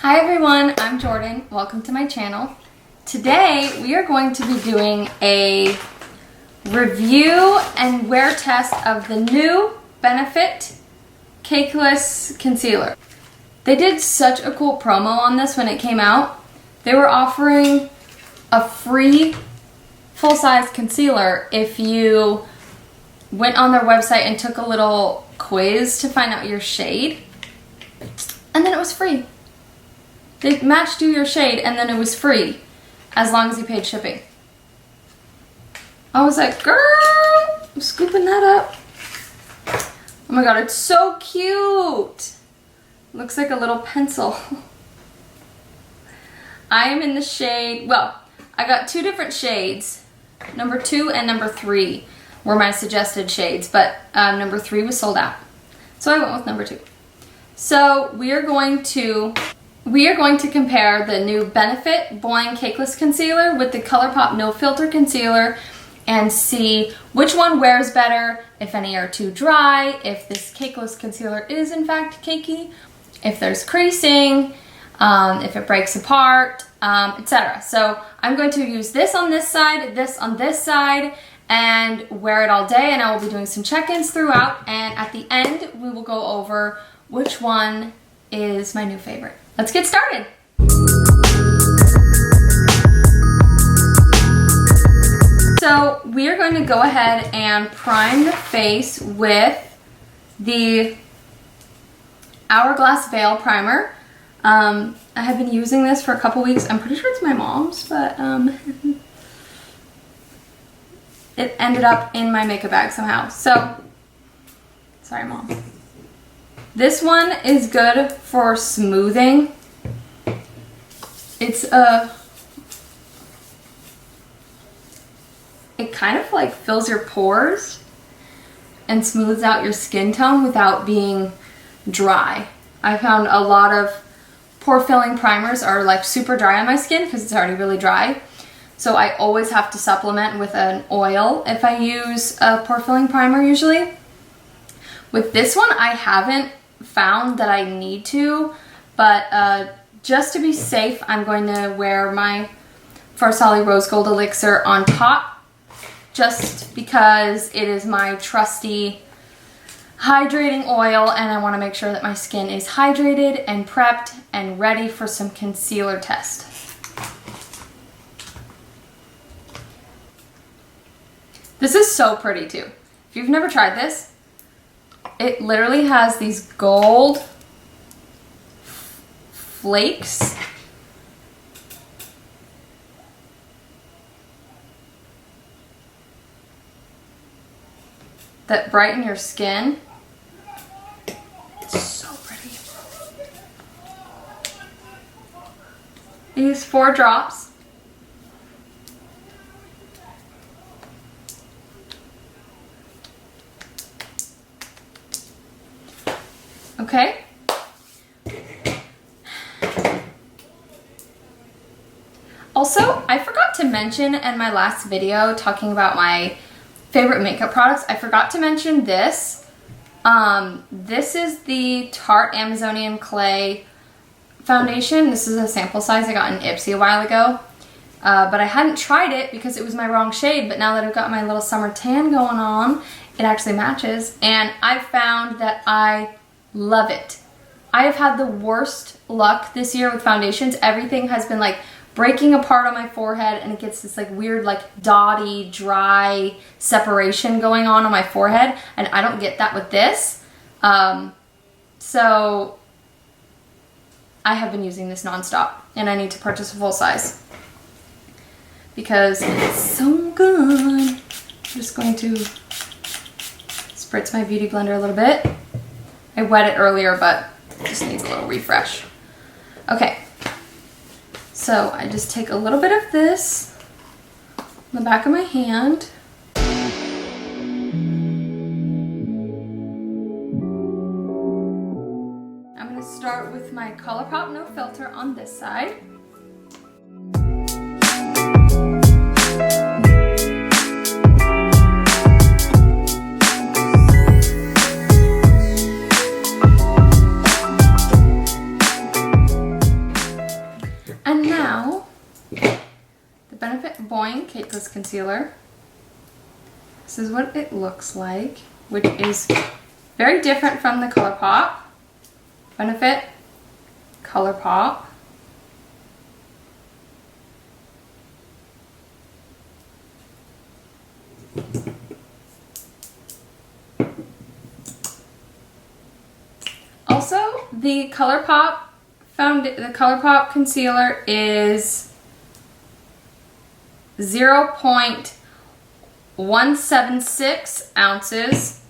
Hi everyone, I'm Jordan. Welcome to my channel. Today we are going to be doing a review and wear test of the new Benefit Cakeless Concealer. They did such a cool promo on this when it came out. They were offering a free full-size concealer if you went on their website and took a little quiz to find out your shade. And then it was free. They matched you your shade and then it was free as long as you paid shipping. I was like, girl, I'm scooping that up. Oh my god, it's so cute. Looks like a little pencil. I am in the shade, well, I got two different shades. Number 2 and number 3 were my suggested shades, but number 3 was sold out. So I went with number 2. So we are going to compare the new Benefit Boi-Ing Cakeless Concealer with the Colourpop No Filter Concealer and see which one wears better, if any are too dry, if this cakeless concealer is in fact cakey, if there's creasing, if it breaks apart, etc. So I'm going to use this on this side, this on this side, and wear it all day, and I will be doing some check-ins throughout, and at the end we will go over which one is my new favorite. Let's get started. So we are going to go ahead and prime the face with the Hourglass Veil Primer. I have been using this for a couple weeks. I'm pretty sure it's my mom's, but it ended up in my makeup bag somehow. So, sorry mom. This one is good for smoothing. It kind of like fills your pores and smooths out your skin tone without being dry. I found a lot of pore filling primers are like super dry on my skin because it's already really dry. So I always have to supplement with an oil if I use a pore filling primer usually. With this one, I haven't found that I need to, but just to be safe, I'm going to wear my Farsali Rose Gold Elixir on top, just because it is my trusty hydrating oil and I want to make sure that my skin is hydrated and prepped and ready for some concealer test. This is so pretty too. If you've never tried this, it literally has these gold flakes that brighten your skin. It's so pretty. I use 4 drops. Okay. Also, I forgot to mention in my last video talking about my favorite makeup products, I forgot to mention this. This is the Tarte Amazonian Clay foundation. This is a sample size I got in Ipsy a while ago. But I hadn't tried it because it was my wrong shade, but now that I've got my little summer tan going on, it actually matches. And I found that I love it. I have had the worst luck this year with foundations. Everything has been like breaking apart on my forehead and it gets this like weird like dotty, dry separation going on my forehead, and I don't get that with this. So I have been using this nonstop and I need to purchase a full size because it's so good. I'm just going to spritz my beauty blender a little bit. I wet it earlier, but it just needs a little refresh. Okay, so I just take a little bit of this on the back of my hand. I'm gonna start with my Colourpop No Filter on this side. And now, the Benefit Boi-Ing Cakeless Concealer. This is what it looks like, which is very different from the Colourpop. Benefit Colourpop. Also, the Colourpop concealer is 0.176 ounces,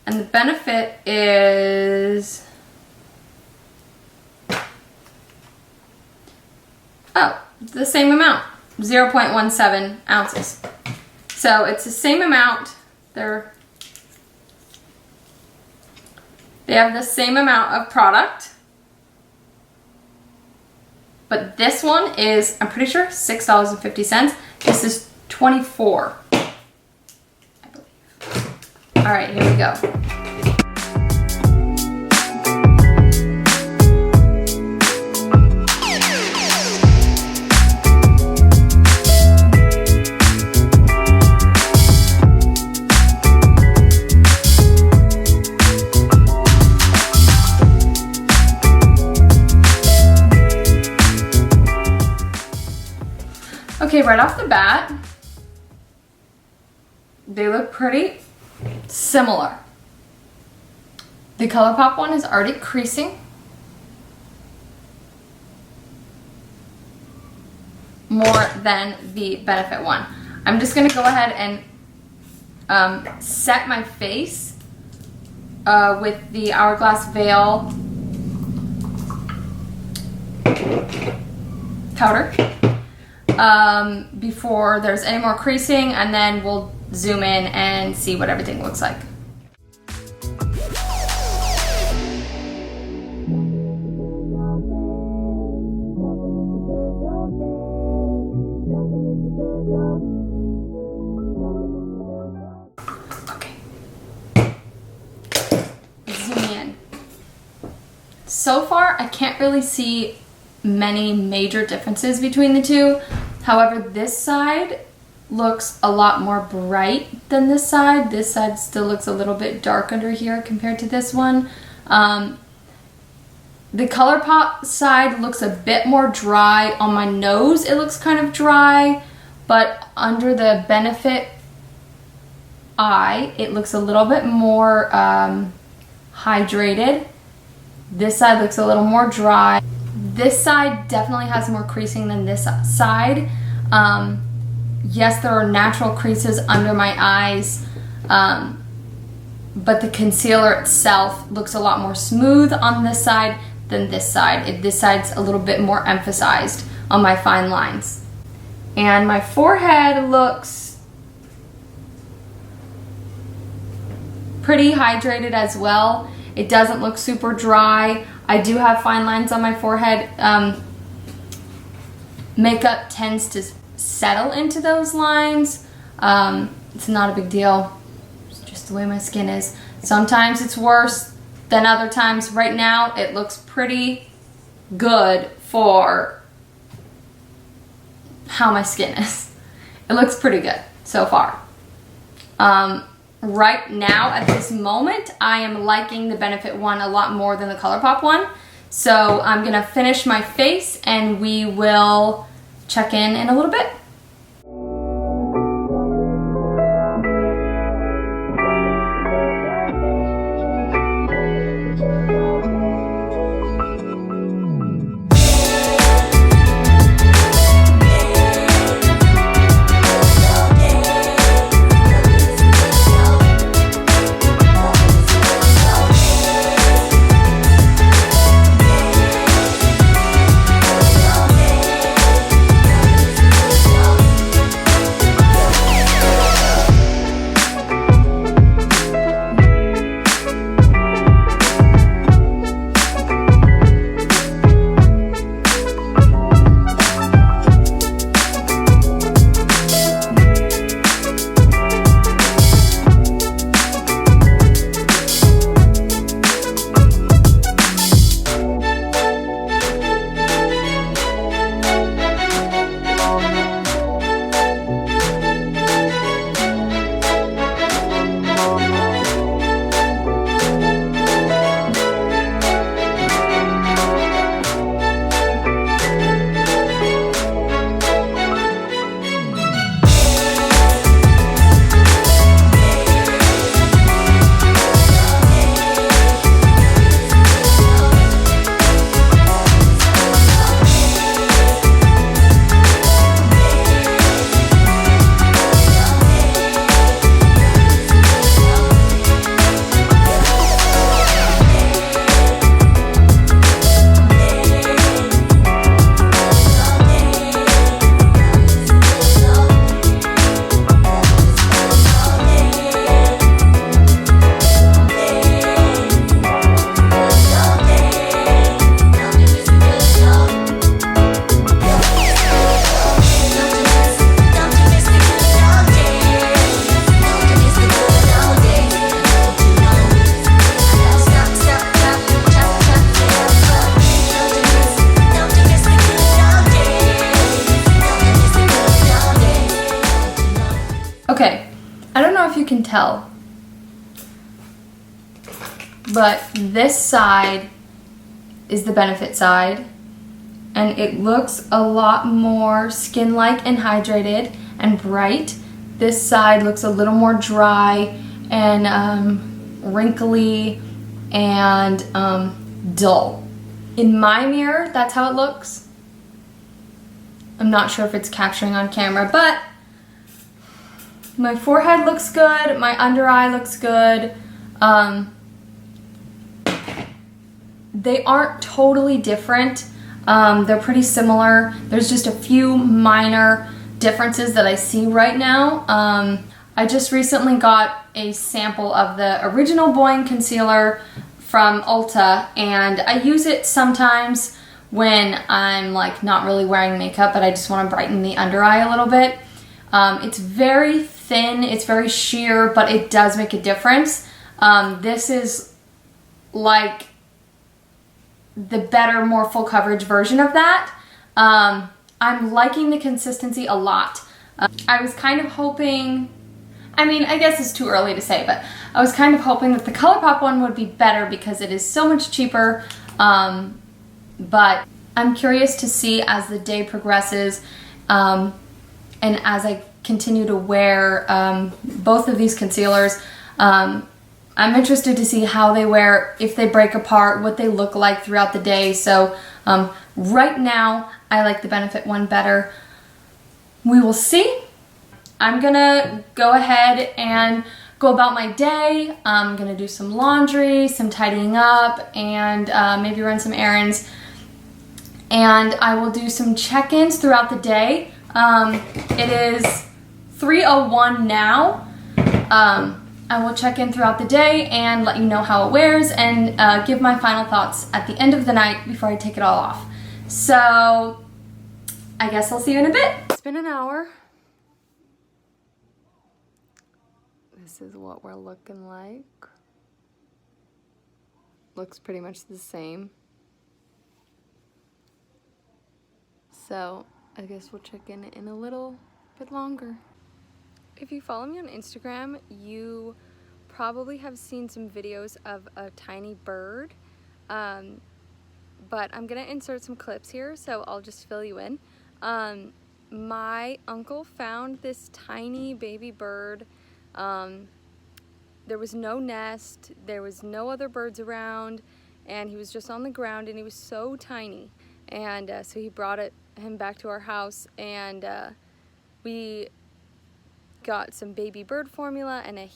and the Benefit is the same amount, 0.17 ounces. So it's the same amount. They have the same amount of product, but this one is, I'm pretty sure, $6.50. This is $24, I believe. All right, here we go. Okay, right off the bat, they look pretty similar. The Colourpop one is already creasing more than the Benefit one. I'm just gonna go ahead and set my face with the Hourglass Veil powder before there's any more creasing, and then we'll zoom in and see what everything looks like. Okay. Zoom in. So far, I can't really see many major differences between the two. However, this side looks a lot more bright than this side. This side still looks a little bit dark under here compared to this one. The Colourpop side looks a bit more dry. On my nose, it looks kind of dry, but under the Benefit eye, it looks a little bit more hydrated. This side looks a little more dry. This side definitely has more creasing than this side. Yes, there are natural creases under my eyes, but the concealer itself looks a lot more smooth on this side than this side. This side's a little bit more emphasized on my fine lines. And my forehead looks pretty hydrated as well. It doesn't look super dry. I do have fine lines on my forehead. Makeup tends to settle into those lines. It's not a big deal. It's just the way my skin is. Sometimes it's worse than other times. Right now, it looks pretty good for how my skin is. It looks pretty good so far. Right now, at this moment, I am liking the Benefit one a lot more than the Colourpop one. So I'm gonna finish my face and we will check in a little bit. know if you can tell, but this side is the Benefit side, and it looks a lot more skin-like and hydrated and bright. This side looks a little more dry and wrinkly and dull. In my mirror, that's how it looks. I'm not sure if it's capturing on camera, but my forehead looks good, my under eye looks good. They aren't totally different. They're pretty similar. There's just a few minor differences that I see right now. I just recently got a sample of the original Boi-Ing concealer from Ulta, and I use it sometimes when I'm like not really wearing makeup, but I just want to brighten the under eye a little bit. It's very thin, it's very sheer, but it does make a difference. This is like the better, more full coverage version of that. I'm liking the consistency a lot. I was kind of hoping, I mean, I guess it's too early to say, but I was kind of hoping that the Colourpop one would be better because it is so much cheaper. But I'm curious to see as the day progresses, and as I continue to wear both of these concealers. I'm interested to see how they wear, if they break apart, what they look like throughout the day. So right now, I like the Benefit one better. We will see. I'm gonna go ahead and go about my day. I'm gonna do some laundry, some tidying up, and maybe run some errands. And I will do some check-ins throughout the day. It is 3:01 now. I will check in throughout the day and let you know how it wears and give my final thoughts at the end of the night before I take it all off. So I guess I'll see you in a bit. It's been an hour. This is what we're looking like. Looks pretty much the same. So I guess we'll check in a little bit longer. If you follow me on Instagram, you probably have seen some videos of a tiny bird, but I'm gonna insert some clips here, so I'll just fill you in. My uncle found this tiny baby bird. There was no nest, there was no other birds around, and he was just on the ground, and he was so tiny. And so he brought him back to our house, and we got some baby bird formula and a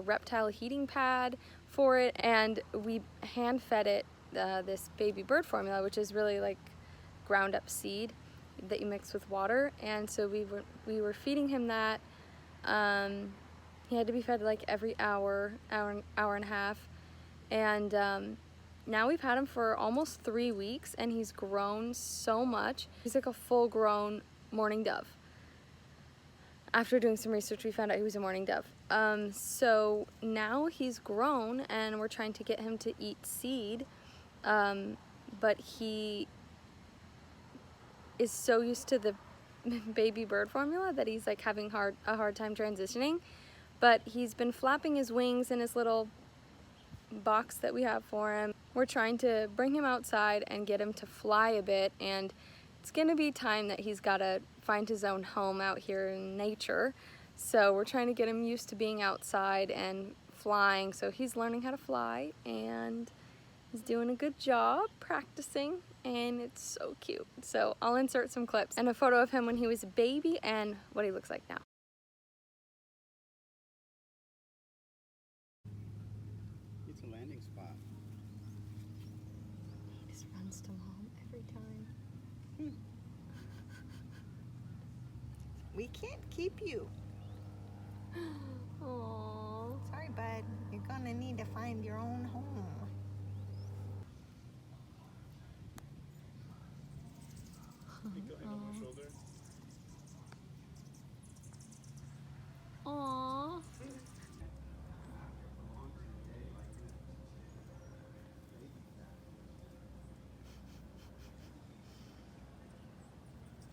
reptile heating pad for it, and we hand fed it this baby bird formula, which is really like ground up seed that you mix with water. And so we were feeding him that. He had to be fed like every hour and a half, and now we've had him for almost 3 weeks, and he's grown so much. He's like a full grown mourning dove. After doing some research, we found out he was a mourning dove. So now he's grown, and we're trying to get him to eat seed, but he is so used to the baby bird formula that he's like having a hard time transitioning. But he's been flapping his wings in his little box that we have for him. We're trying to bring him outside and get him to fly a bit, and it's gonna be time that he's gotta find his own home out here in nature. So we're trying to get him used to being outside and flying. So he's learning how to fly, and he's doing a good job practicing, and it's so cute. So I'll insert some clips and a photo of him when he was a baby and what he looks like now. It's a landing spot. He just runs to mom every time. We can't keep you. Aww. Sorry, bud. You're gonna need to find your own home. Aww.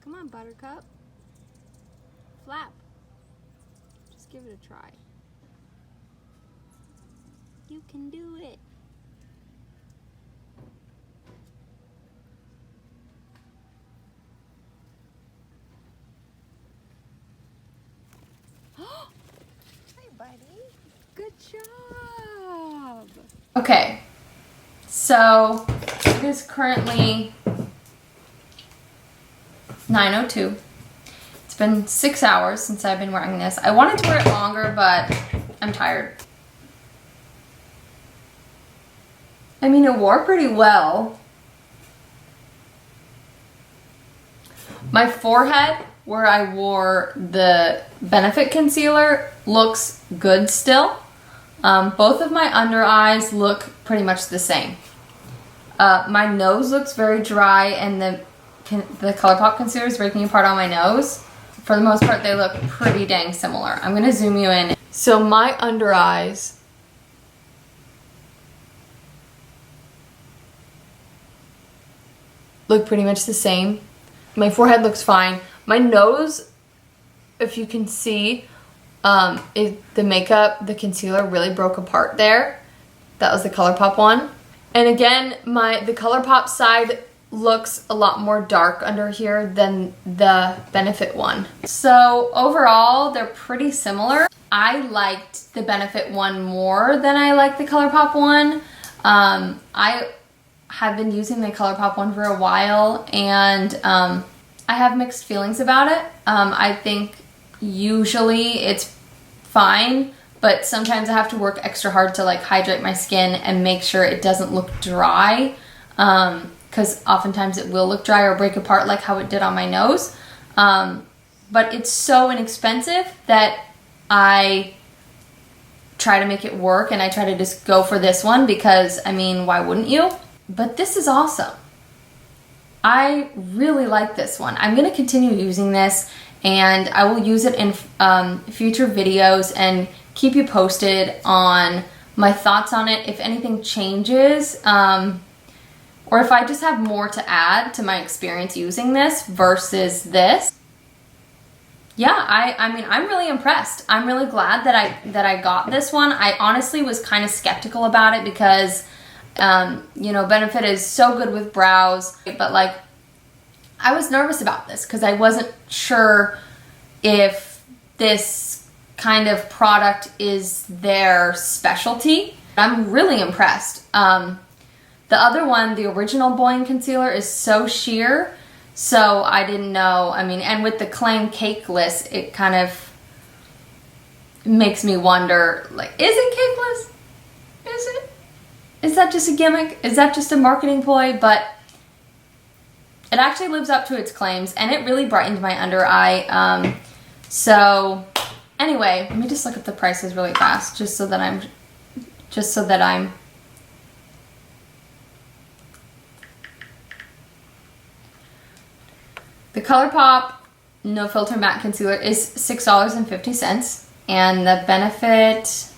Come on, Buttercup. Flap. Just give it a try. You can do it. Hi, buddy. Good job. Okay, so it is currently 9:02. It's been 6 hours since I've been wearing this. I wanted to wear it longer, but I'm tired. I mean, it wore pretty well. My forehead, where I wore the Benefit concealer, looks good still. Both of my under eyes look pretty much the same. My nose looks very dry, and the Colourpop concealer is breaking apart on my nose. For the most part, they look pretty dang similar. I'm gonna zoom you in. So my under eyes look pretty much the same. My forehead looks fine. My nose, if you can see, the makeup, the concealer really broke apart there. That was the Colourpop one. And again, the Colourpop side looks a lot more dark under here than the Benefit one. So overall, they're pretty similar. I liked the Benefit one more than I liked the Colourpop one. I have been using the Colourpop one for a while, and I have mixed feelings about it. I think usually it's fine, but sometimes I have to work extra hard to like hydrate my skin and make sure it doesn't look dry, because oftentimes it will look dry or break apart like how it did on my nose. But it's so inexpensive that I try to make it work, and I try to just go for this one because, I mean, why wouldn't you? But this is awesome. I really like this one. I'm going to continue using this, and I will use it in future videos and keep you posted on my thoughts on it, if anything changes, or if I just have more to add to my experience using this versus this. Yeah, I mean, I'm really impressed. I'm really glad that I got this one. I honestly was kind of skeptical about it because, you know, Benefit is so good with brows, but like, I was nervous about this because I wasn't sure if this kind of product is their specialty. I'm really impressed. The other one, the original Boi-Ing concealer, is so sheer, so I didn't know. I mean, and with the Boi-Ing Cakeless, it kind of makes me wonder, like, is it cakeless? Is it? Is that just a gimmick? Is that just a marketing ploy? But it actually lives up to its claims, and it really brightened my under eye. So anyway, let me just look at the prices really fast, just so that I'm the Colourpop No Filter Matte Concealer is $6.50, and the Benefit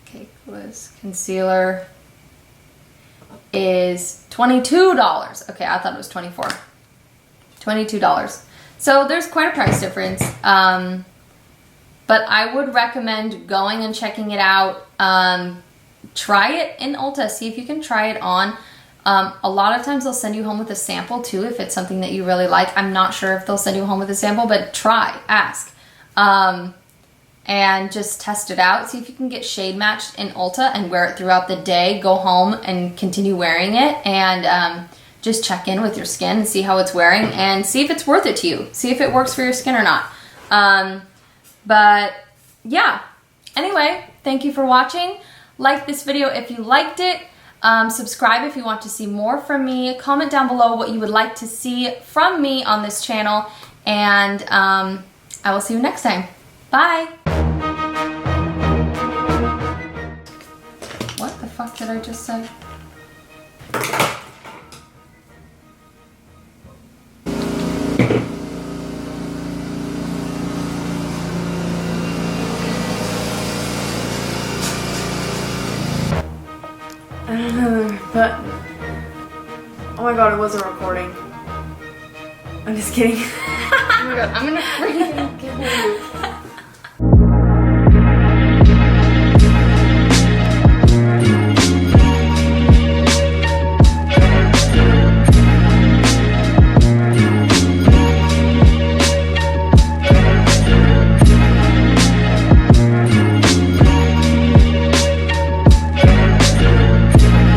Cakeless Concealer is $22. Okay, I thought it was $24. $22. So there's quite a price difference. But I would recommend going and checking it out. Try it in Ulta. See if you can try it on. A lot of times they'll send you home with a sample too if it's something that you really like. I'm not sure if they'll send you home with a sample, but try, ask. And just test it out. See if you can get shade matched in Ulta and wear it throughout the day. Go home and continue wearing it, and just check in with your skin and see how it's wearing and see if it's worth it to you. See if it works for your skin or not. But yeah, anyway, thank you for watching. Like this video if you liked it. Subscribe if you want to see more from me. Comment down below what you would like to see from me on this channel, and I will see you next time. Bye! What the fuck did I just say? But oh my god, it wasn't recording. I'm just kidding. Oh my god, I'm gonna freaking